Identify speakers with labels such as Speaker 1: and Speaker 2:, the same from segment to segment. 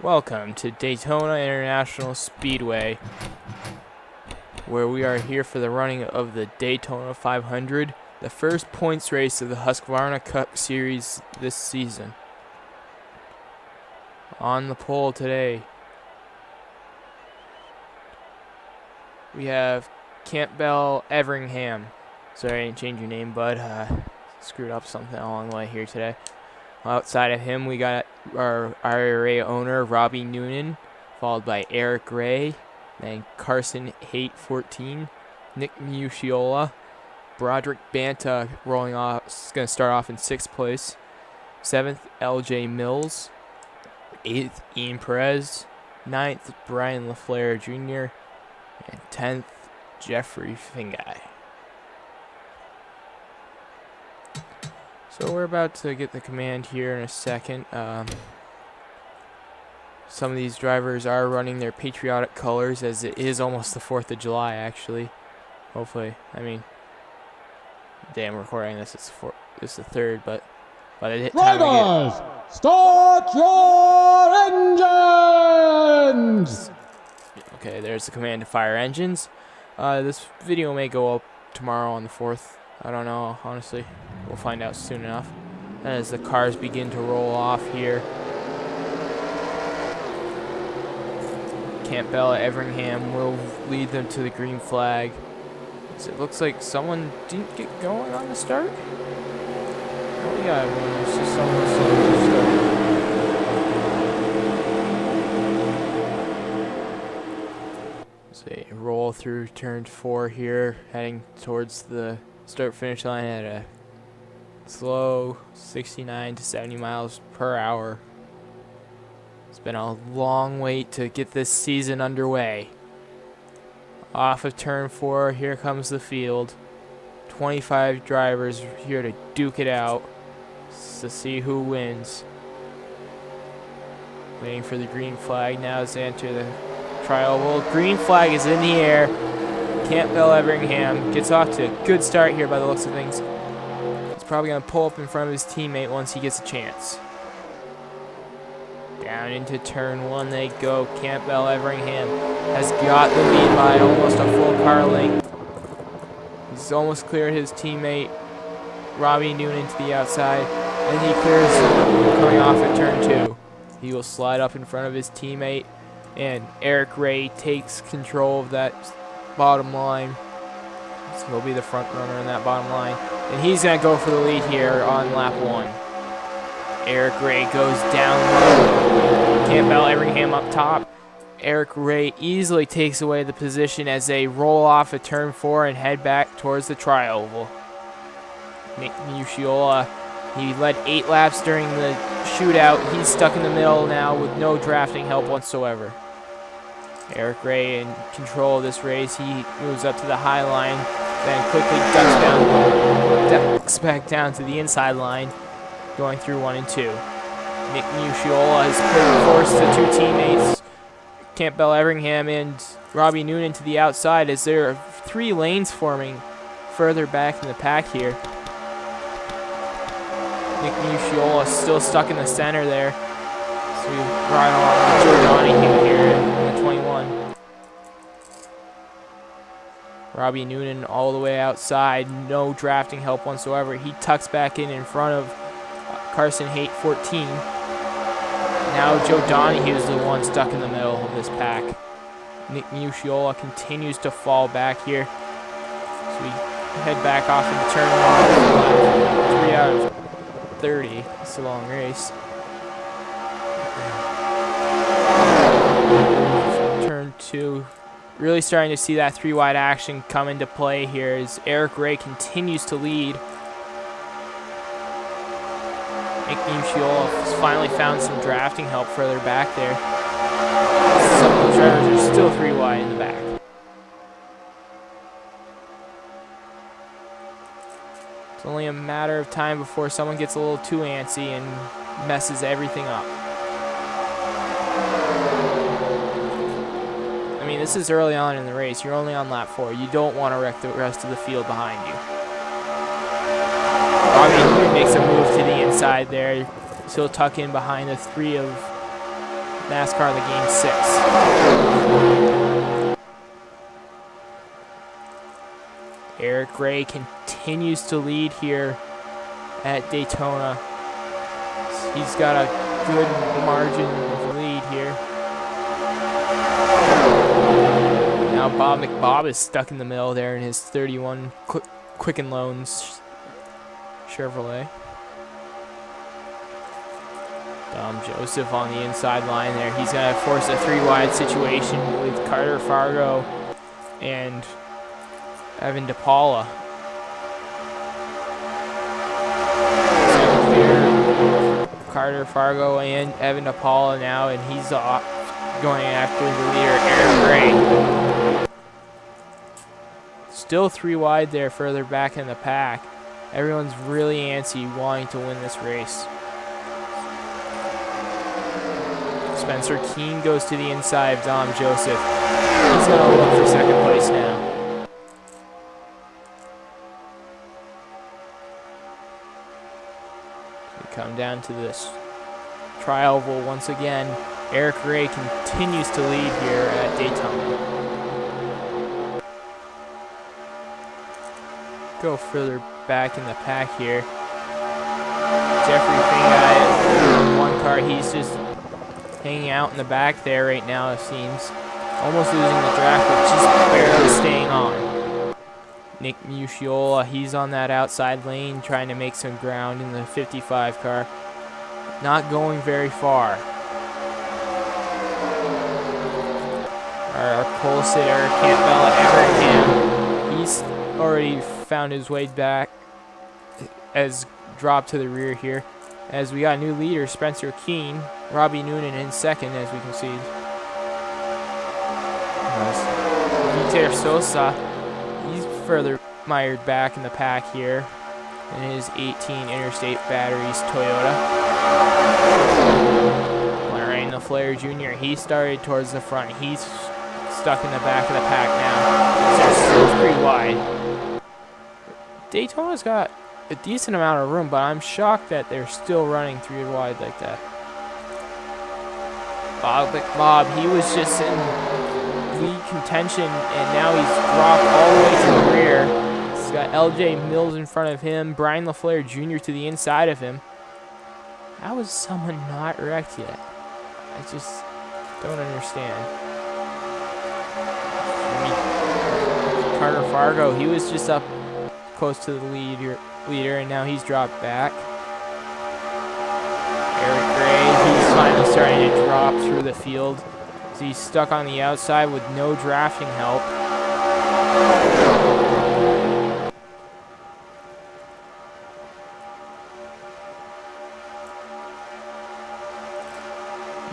Speaker 1: Welcome to Daytona International Speedway, where we are here for the running of the Daytona 500, the first points race of the Husqvarna Cup Series this season. On the pole today, we have Campbell Everingham. Sorry I didn't change your name, bud. Screwed up something along the way here today. Outside of him, we got our IRA owner, Robbie Noonan, followed by Eric Ray, then Carson Haight 14, Nick Muciola, Broderick Banta rolling off, is going to start off in 6th place, 7th, LJ Mills, 8th, Ian Perez, 9th, Brian LaFleur Jr., and 10th, Jeffrey Fingai. So we're about to get the command here in a second. Some of these drivers are running their patriotic colors, as it is almost the 4th of July, actually. Hopefully, I mean, damn, we're recording this, it's the 3rd, but by the time
Speaker 2: Drivers, start your engines!
Speaker 1: Okay, there's the command to fire engines. This video may go up tomorrow on the 4th. I don't know, honestly. We'll find out soon enough. As the cars begin to roll off here. Campbell Everingham will lead them to the green flag. So it looks like someone didn't get going on the start. Oh yeah, well, it's just someone slow to start. So they roll through turn 4 here, heading towards the start-finish line at a slow 69 to 70 miles per hour. It's been a long wait to get this season underway. Off of turn 4, here comes the field. 25 drivers here to duke it out to see who wins. Waiting for the green flag now as they enter the trial. Well, green flag is in the air. Campbell Everingham gets off to a good start here by the looks of things. He's probably going to pull up in front of his teammate once he gets a chance. Down into turn 1 they go. Campbell Everingham has got the lead by almost a full car length. He's almost cleared his teammate, Robbie Noonan, to the outside. And he clears coming off at turn 2. He will slide up in front of his teammate. And Eric Ray takes control of that bottom line. So he'll be the front runner in that bottom line. And he's going to go for the lead here on lap 1. Eric Ray goes down low. Campbell Everingham up top. Eric Ray easily takes away the position as they roll off at turn 4 and head back towards the tri-oval. Nick Muciola, he led 8 laps during the shootout. He's stuck in the middle now with no drafting help whatsoever. Eric Ray in control of this race. He moves up to the high line, then quickly ducks back down to the inside line, going through 1 and 2. Nick Muciola has forced the 2 teammates, Campbell Everingham and Robbie Noonan, to the outside as there are 3 lanes forming further back in the pack here. Nick Muciola still stuck in the center there. So we ride along with Joe Donahue here in the 21. Robbie Noonan all the way outside, no drafting help whatsoever. He tucks back in front of Carson Haight 14. Now Joe Donahue is the one stuck in the middle of this pack. Nick Muciola continues to fall back here. So we head back off into turn 1. 3 out of 30. It's a long race. Turn 2. Really starting to see that 3-wide action come into play here as Eric Ray continues to lead. Nick Muciola has finally found some drafting help further back there. Some of the drivers are still 3-wide in the back. It's only a matter of time before someone gets a little too antsy and messes everything up. I mean, this is early on in the race. You're only on lap 4. You don't want to wreck the rest of the field behind you. Robbie makes a move to the inside there. He'll tuck in behind the 3 of NASCAR the Game 6. Eric Ray continues to lead here at Daytona. He's got a good margin of lead here. Now Bob McBob is stuck in the middle there in his 31 Quicken Loans Chevrolet. Dom Joseph on the inside line there. He's going to force a 3-wide situation with Carter Fargo and Evan DePaula. Carter Fargo and Evan DePaula now, and he's off going after the leader, Eric Gray. Still 3 wide there further back in the pack. Everyone's really antsy wanting to win this race. Spencer Keane goes to the inside of Dom Joseph. He's going to look for second place now. We come down to this tri-oval once again. Eric Ray continues to lead here at Daytona. Go further back in the pack here. Jeffrey Finguy in one car. He's just hanging out in the back there right now, it seems. Almost losing the draft, but just barely staying on. Nick Muciola, he's on that outside lane trying to make some ground in the 55 car. Not going very far. Our pole sitter, Campbell Everingham, he's already found his way back as dropped to the rear here. As we got new leader, Spencer Keane, Robbie Noonan in second, as we can see. Viter Sosa, he's further mired back in the pack here in his 18 Interstate Batteries Toyota. Lorraine LaFleur Jr., he started towards the front. He's stuck in the back of the pack now. They're still 3 wide. Daytona's got a decent amount of room, but I'm shocked that they're still running 3 wide like that. Bob, he was just in lead contention, and now he's dropped all the way to the rear. He's got LJ Mills in front of him, Brian LaFleur Jr. to the inside of him. How is someone not wrecked yet? I just don't understand. Carter Fargo, he was just up close to the leader, and now he's dropped back. Eric Gray, he's finally starting to drop through the field. So he's stuck on the outside with no drafting help.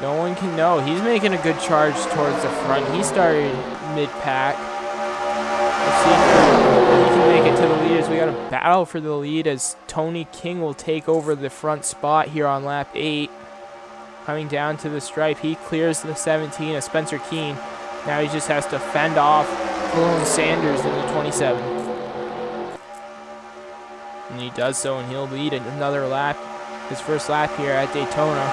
Speaker 1: No one can know. He's making a good charge towards the front. He started mid-pack. Let's see if he can make it to the lead as we got a battle for the lead as Tony King will take over the front spot here on lap 8. Coming down to the stripe, he clears the 17 of Spencer Keane. Now he just has to fend off Colin Sanders in the 27. And he does so, and he'll lead another lap, his first lap here at Daytona.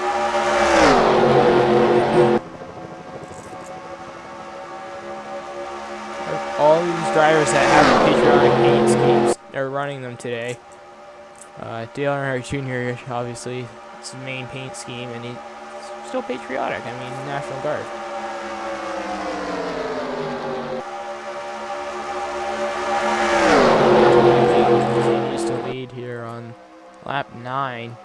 Speaker 1: All these drivers that have patriotic paint schemes are running them today. Dale Earnhardt Jr. obviously, it's his main paint scheme, and he's still patriotic. I mean, National Guard. Continues to lead here on lap 9.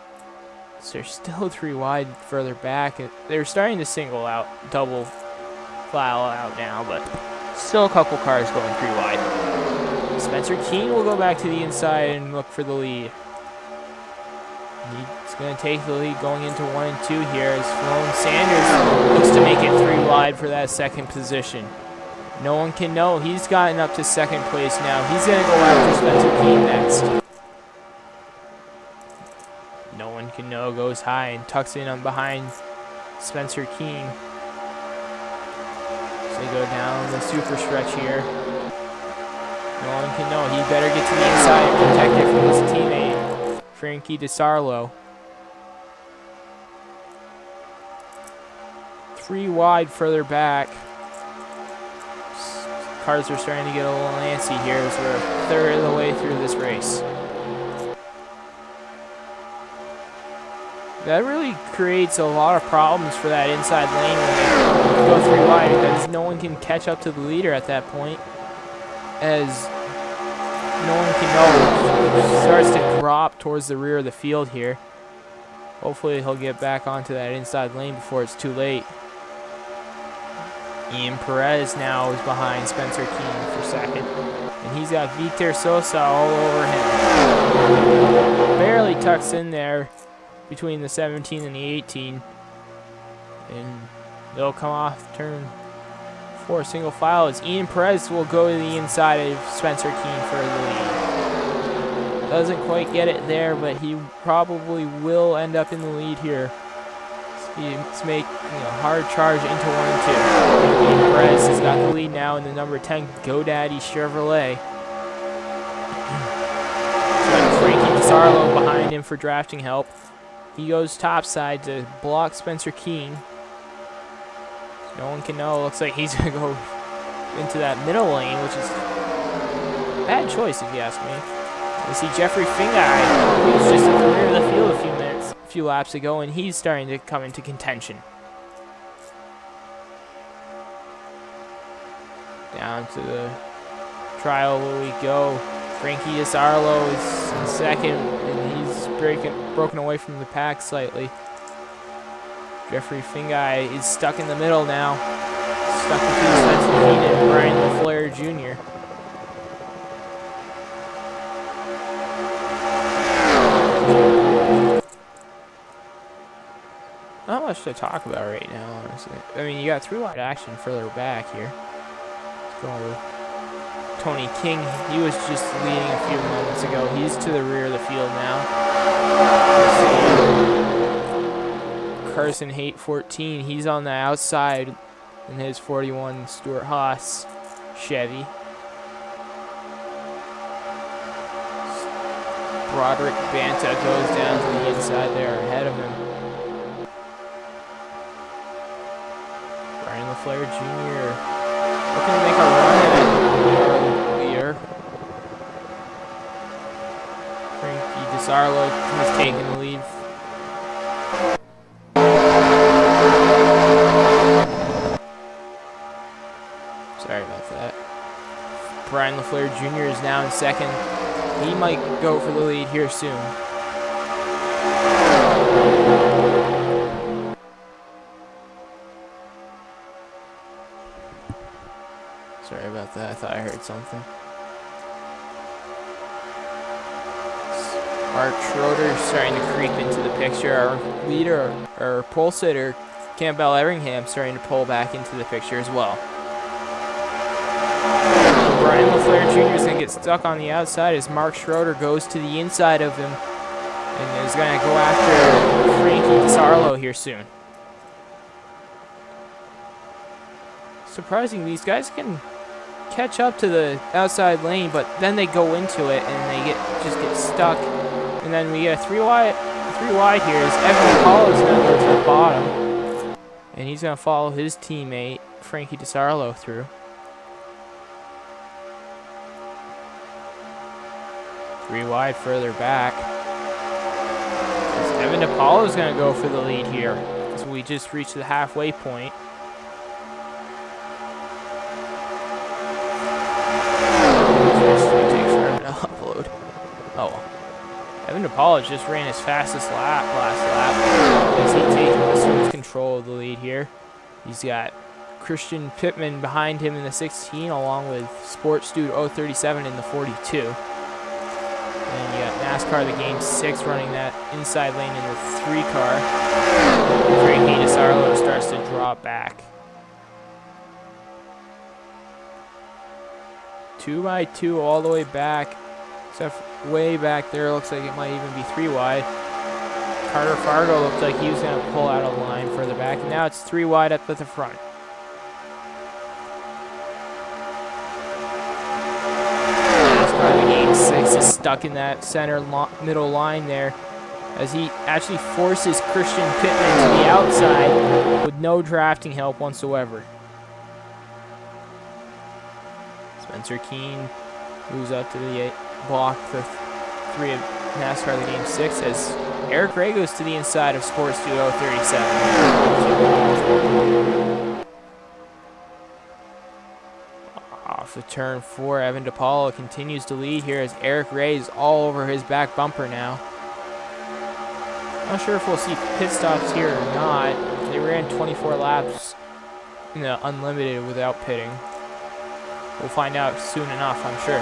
Speaker 1: So they're still 3 wide further back. They're starting to single out, double file out now, but still a couple cars going 3 wide. Spencer Keane will go back to the inside and look for the lead. He's going to take the lead going into 1 and 2 here as Sloan Sanders looks to make it 3 wide for that second position. No one can know. He's gotten up to second place now. He's going to go after Spencer Keane next. No one can know. Goes high and tucks in on behind Spencer Keane. They go down the super stretch here. No one can know. He better get to the inside and protect it from his teammate, Frankie DeSarlo. 3 wide further back. Cars are starting to get a little antsy here as we're a third of the way through this race. That really creates a lot of problems for that inside lane when they go 3 wide, because no one can catch up to the leader at that point, as no one can know. It starts to drop towards the rear of the field here. Hopefully he'll get back onto that inside lane before it's too late. Ian Perez now is behind Spencer Keane for second. And he's got Vitor Sosa all over him. Barely tucks in there between the 17 and the 18. And they'll come off turn 4 single file as Ian Perez will go to the inside of Spencer Keane for the lead. Doesn't quite get it there, but he probably will end up in the lead here. He's making a hard charge into 1 and 2. Ian Perez has got the lead now in the number 10 GoDaddy Chevrolet. Frankie DeSarlo behind him for drafting help. He goes topside to block Spencer Keane. No one can know. Looks like he's going to go into that middle lane, which is a bad choice if you ask me. We see Jeffrey Fingai, who was just at the rear of the field a few laps ago, and he's starting to come into contention. Down to the trial where we go. Frankie DeSarlo is in second, and he's broken away from the pack slightly. Jeffrey Fingai is stuck in the middle now. Stuck between Spencer Keane and Brian LaFleur Jr. Not much to talk about right now, honestly. I mean, you got 3 wide action further back here. Let's go with Tony King. He was just leading a few moments ago. He's to the rear of the field now. Carson Haight 14. He's on the outside in his 41 Stuart Haas Chevy. Broderick Banta goes down to the inside there ahead of him. Brian LaFleur Jr. looking to make a run at our leader. Frankie DeSarlo has taken the lead. Sorry about that. Brian LaFleur Jr. is now in second. He might go for the lead here soon. Sorry about that. I thought I heard something. Mark Schroeder starting to creep into the picture. Our leader, or pole sitter, Campbell Everingham, starting to pull back into the picture as well. Brian LaFleur Jr. is going to get stuck on the outside as Mark Schroeder goes to the inside of him and is going to go after Frankie DeSarlo here soon. Surprising, these guys can catch up to the outside lane, but then they go into it and they just get stuck. And then we get a 3 wide here as Evan Paul is going to go to the bottom, and he's going to follow his teammate Frankie DeSarlo through. 3 wide further back. Evan DePaulo is going to go for the lead here as we just reached the halfway point. It takes forever to upload. Oh, Evan DePaulo just ran his fastest lap last lap as he assumes control of the lead here. He's got Christian Pittman behind him in the 16, along with Sports Dude 037 in the 42. And you got NASCAR the Game 6 running that inside lane in the 3 car. Frankie DeSarlo starts to drop back. 2x2 all the way back. Except way back there, looks like it might even be 3 wide. Carter Fargo looked like he was going to pull out a line further back. And now it's 3 wide up at the front. The Game 6 is stuck in that center middle line there as he actually forces Christian Pittman to the outside with no drafting help whatsoever. Spencer Keane moves up to the block the 3 of NASCAR the Game 6 as Eric Ray goes to the inside of Sports Duo 37. Off the turn 4, Evan DePaula continues to lead here as Eric Ray is all over his back bumper now. Not sure if we'll see pit stops here or not. They ran 24 laps in the unlimited without pitting. We'll find out soon enough, I'm sure.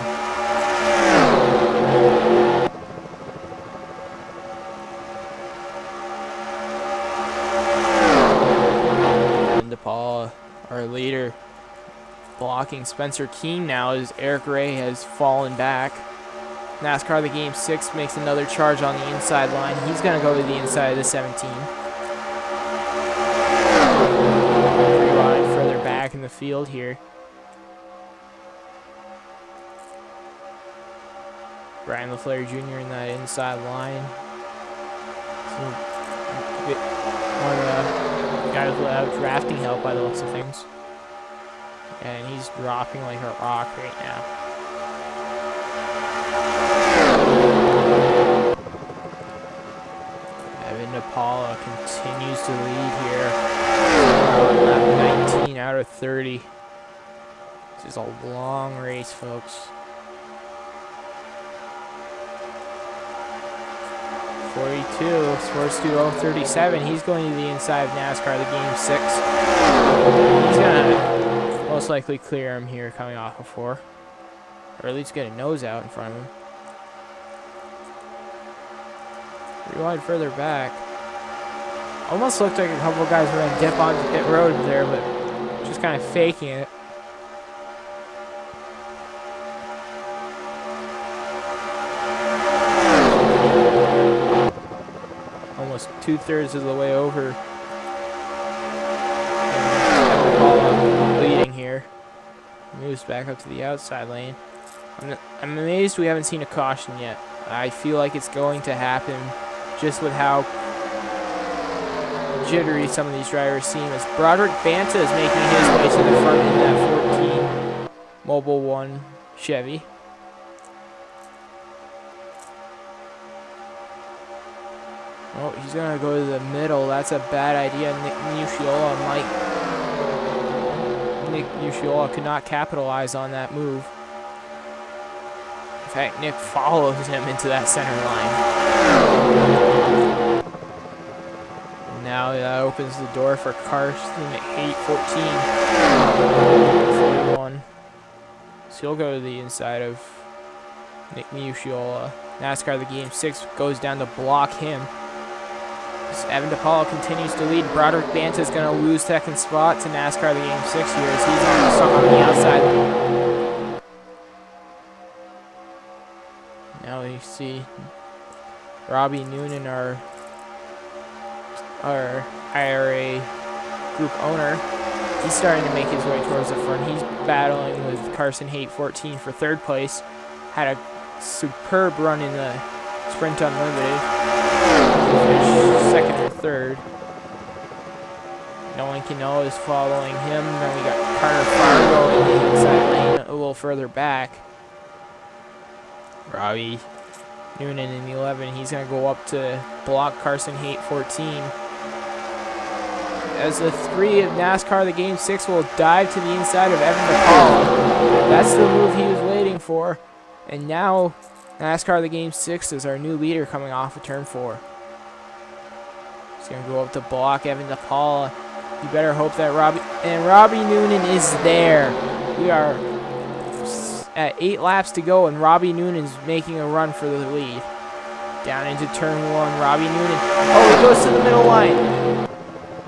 Speaker 1: And DePaula, our leader, blocking Spencer Keane now as Eric Ray has fallen back. NASCAR the Game 6 makes another charge on the inside line. He's going to go to the inside of the 17. Ride further back in the field here. Brian LaFleur Jr. in that inside line. One of the guys without drafting help by the looks of things. And he's dropping like a rock right now. Evan DePaula continues to lead here. Lap 19 out of 30. This is a long race, folks. 42, Sports Duo 37. He's going to the inside of NASCAR the Game 6. He's going to most likely clear him here coming off of 4. Or at least get a nose out in front of him. Rewind further back. Almost looked like a couple of guys were going to dip onto pit road there, but just kind of faking it. Almost 2/3 of the way over. And leading here. Moves back up to the outside lane. I'm amazed we haven't seen a caution yet. I feel like it's going to happen just with how jittery some of these drivers seem, as Broderick Banta is making his way to the front in that 14 Mobil 1 Chevy. Oh, he's going to go to the middle. That's a bad idea. Nick Mucciola could not capitalize on that move. In fact, Nick follows him into that center line. And now that opens the door for Carson Haight 41. So he'll go to the inside of Nick Mucciola. NASCAR the Game 6 goes down to block him. Evan DePaula continues to lead. Broderick Banta is going to lose second spot to NASCAR the Game 6 here as he's stuck on the outside. Now you see Robbie Noonan, our IRA group owner. He's starting to make his way towards the front. He's battling with Carson Haight 14 for 3rd place. Had a superb run in the Sprint Unlimited. Second or 3rd. Nolan Cano is following him. Then we got Carter Fargo in the inside lane a little further back. Robbie Noonan in the 11. He's going to go up to block Carson Haight 14. As the 3 of NASCAR the Game 6 will dive to the inside of Evan DePaula. That's the move he was waiting for. And now NASCAR the Game 6 is our new leader coming off of turn 4. He's going to go up to block Evan DePaula. You better hope that Robbie Noonan is there. We are at 8 laps to go, and Robbie Noonan's making a run for the lead. Down into turn 1, Robbie Noonan. Oh, he goes to the middle line.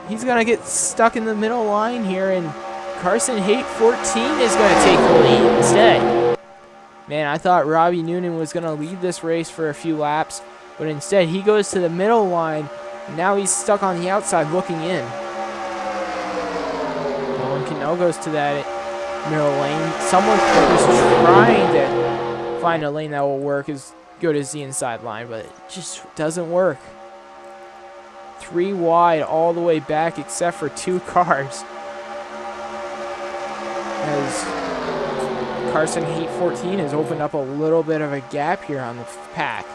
Speaker 1: He's going to get stuck in the middle line here, and Carson Haight 14 is going to take the lead instead. Man, I thought Robbie Noonan was going to lead this race for a few laps, but instead he goes to the middle line, and now he's stuck on the outside looking in. Nolan Cano goes to that middle lane. Someone was trying to find a lane that will work as good as the inside line, but it just doesn't work. 3 wide all the way back except for 2 cars. As Carson Heat 14 has opened up a little bit of a gap here on the pack.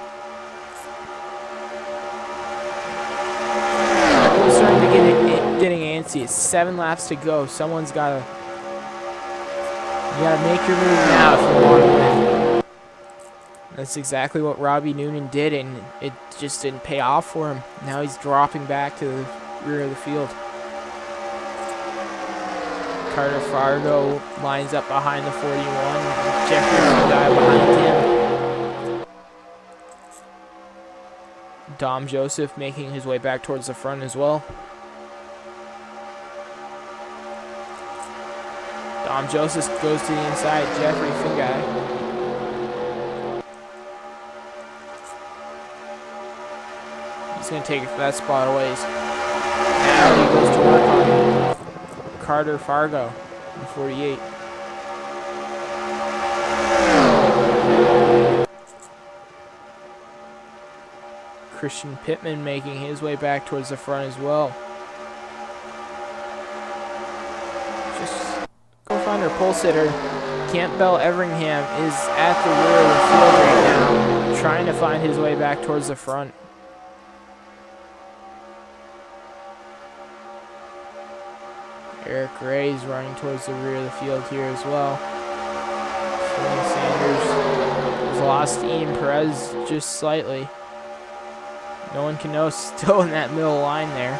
Speaker 1: He's starting to getting antsy. It's 7 laps to go. Someone's gotta make your move now if you want to win. That's exactly what Robbie Noonan did, and it just didn't pay off for him. Now he's dropping back to the rear of the field. Carter Fargo lines up behind the 41. Jeffrey's the guy behind him. Dom Joseph making his way back towards the front as well. Dom Joseph goes to the inside. Jeffrey Finguy. He's going to take that spot away. Now he goes to work on Carter Fargo in 48. Christian Pittman making his way back towards the front as well. Just go find our pole sitter. Campbell Everingham is at the rear of the field right now, trying to find his way back towards the front. Eric Ray's running towards the rear of the field here as well. Sanders has lost Ian Perez just slightly. No one can know, still in that middle line there.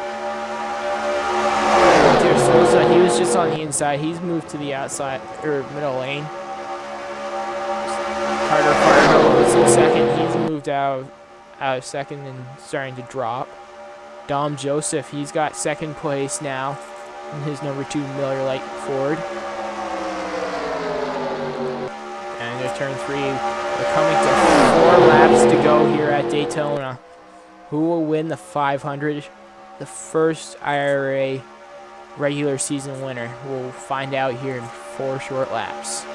Speaker 1: Sosa, he was just on the inside. He's moved to the outside, or middle lane. Carter Fargo was in second. He's moved out of second and starting to drop. Dom Joseph, he's got second place now. And his number 2 Miller Lite Ford. And into turn 3, we're coming to 4 laps to go here at Daytona. Who will win the 500? The first IRA regular season winner. We'll find out here in 4 short laps.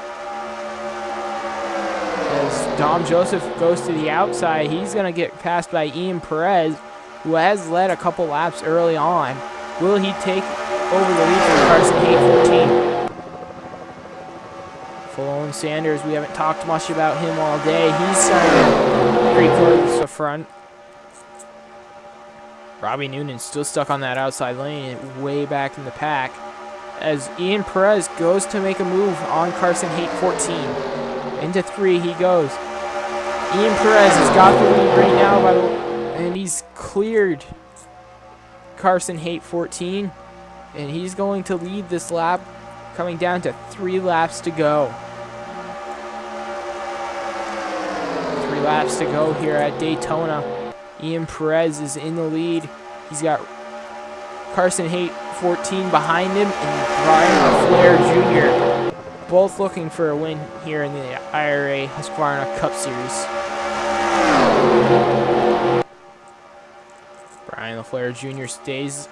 Speaker 1: As Dom Joseph goes to the outside, he's going to get passed by Ian Perez, who has led a couple laps early on. Will he take over the lead from Carson Heat 14? Falone Sanders, we haven't talked much about him all day. He's starting pretty close to the front. Robbie Noonan still stuck on that outside lane, way back in the pack. As Ian Perez goes to make a move on Carson Heat 14. Into 3 he goes. Ian Perez has got the lead right now, and he's cleared Carson Heat 14. And he's going to lead this lap, coming down to 3 laps to go. 3 laps to go here at Daytona. Ian Perez is in the lead. He's got Carson Heat 14 behind him and Brian LaFleur Jr. both looking for a win here in the IRA Husqvarna Cup Series. Brian LaFleur Jr. stays.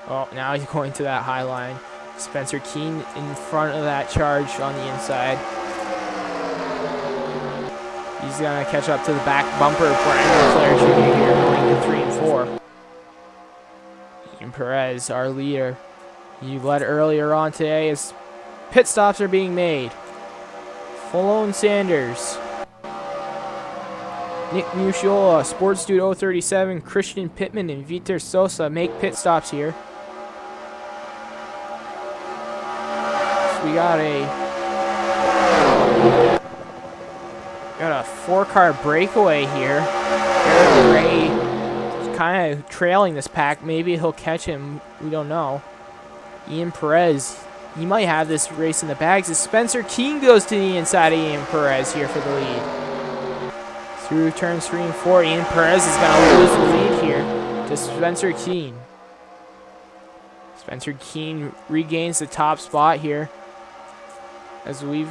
Speaker 1: Oh, now he's going to that high line. Spencer Keene in front of that charge on the inside. He's going to catch up to the back bumper of Brian LaFleur Jr. here, going to 3 and 4. Ian Perez, our leader. He led earlier on today as pit stops are being made. Falone Sanders. Nick Muciola, Sports Dude 037, Christian Pittman, and Vitor Sosa make pit stops here. We got a 4-car breakaway here. Eric Ray is kind of trailing this pack. Maybe he'll catch him. We don't know. Ian Perez, he might have this race in the bags as Spencer Keene goes to the inside of Ian Perez here for the lead. Through turns 3 and 4, Ian Perez is going to lose the lead here to Spencer Keene. Spencer Keene regains the top spot here. As we've...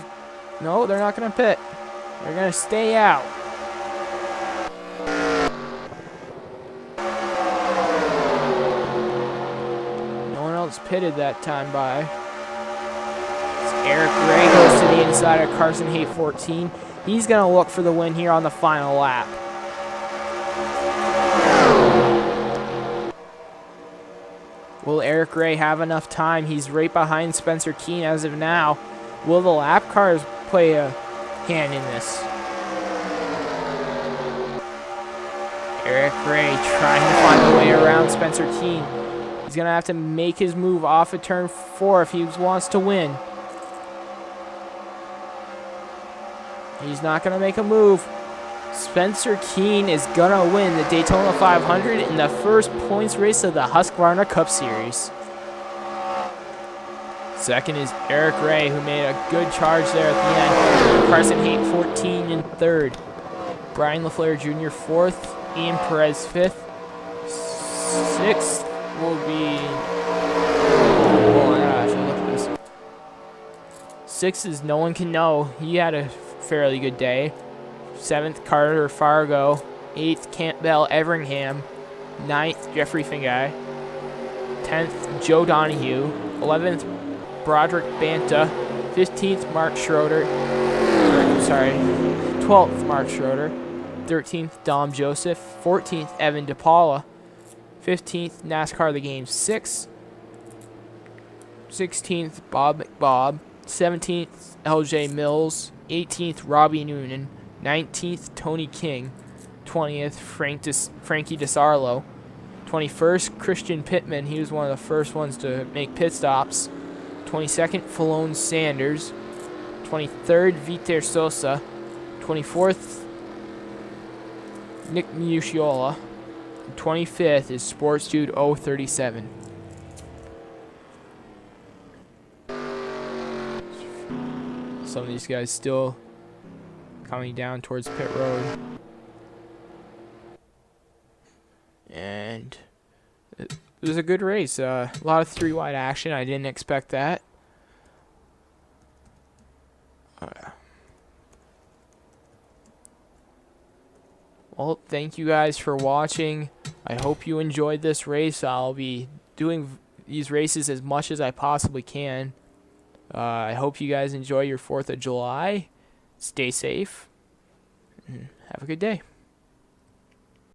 Speaker 1: No, they're not going to pit. They're going to stay out. No one else pitted that time by. As Eric Ray goes to the inside of Carson Heat 14. He's going to look for the win here on the final lap. Will Eric Ray have enough time? He's right behind Spencer Keane as of now. Will the lap cars play a hand in this? Eric Ray trying to find a way around Spencer Keane. He's going to have to make his move off of turn 4 if he wants to win. He's not going to make a move. Spencer Keane is going to win the Daytona 500 in the first points race of the Husqvarna Cup Series. Second is Eric Ray, who made a good charge there at the end. Carson Haight 14 in third. Brian LaFleur Jr. 4th. Ian Perez 5th. 6th will be... Oh my gosh, look at this. 6th is No One Can Know. He had a fairly good day. 7th, Carter Fargo. 8th, Campbell Everingham. 9th, Jeffrey Fingai. 10th, Joe Donahue. 11th, Broderick Banta. 15th, Mark Schroeder. Sorry, 12th, Mark Schroeder. 13th, Dom Joseph. 14th, Evan DePaula. 15th, NASCAR The Game 6. 16th, Bob McBob. 17th, LJ Mills. 18th, Robbie Noonan. 19th, Tony King. 20th, Frankie DeSarlo. 21st, Christian Pittman. He was one of the first ones to make pit stops. 22nd, Falone Sanders. 23rd, Vitor Sosa. 24th, Nick Muciola. 25th is Sports Dude 037. Some of these guys still coming down towards pit road. And it was a good race. A lot of 3-wide action. I didn't expect that. Well, thank you guys for watching. I hope you enjoyed this race. I'll be doing these races as much as I possibly can. I hope you guys enjoy your 4th of July. Stay safe. And have a good day.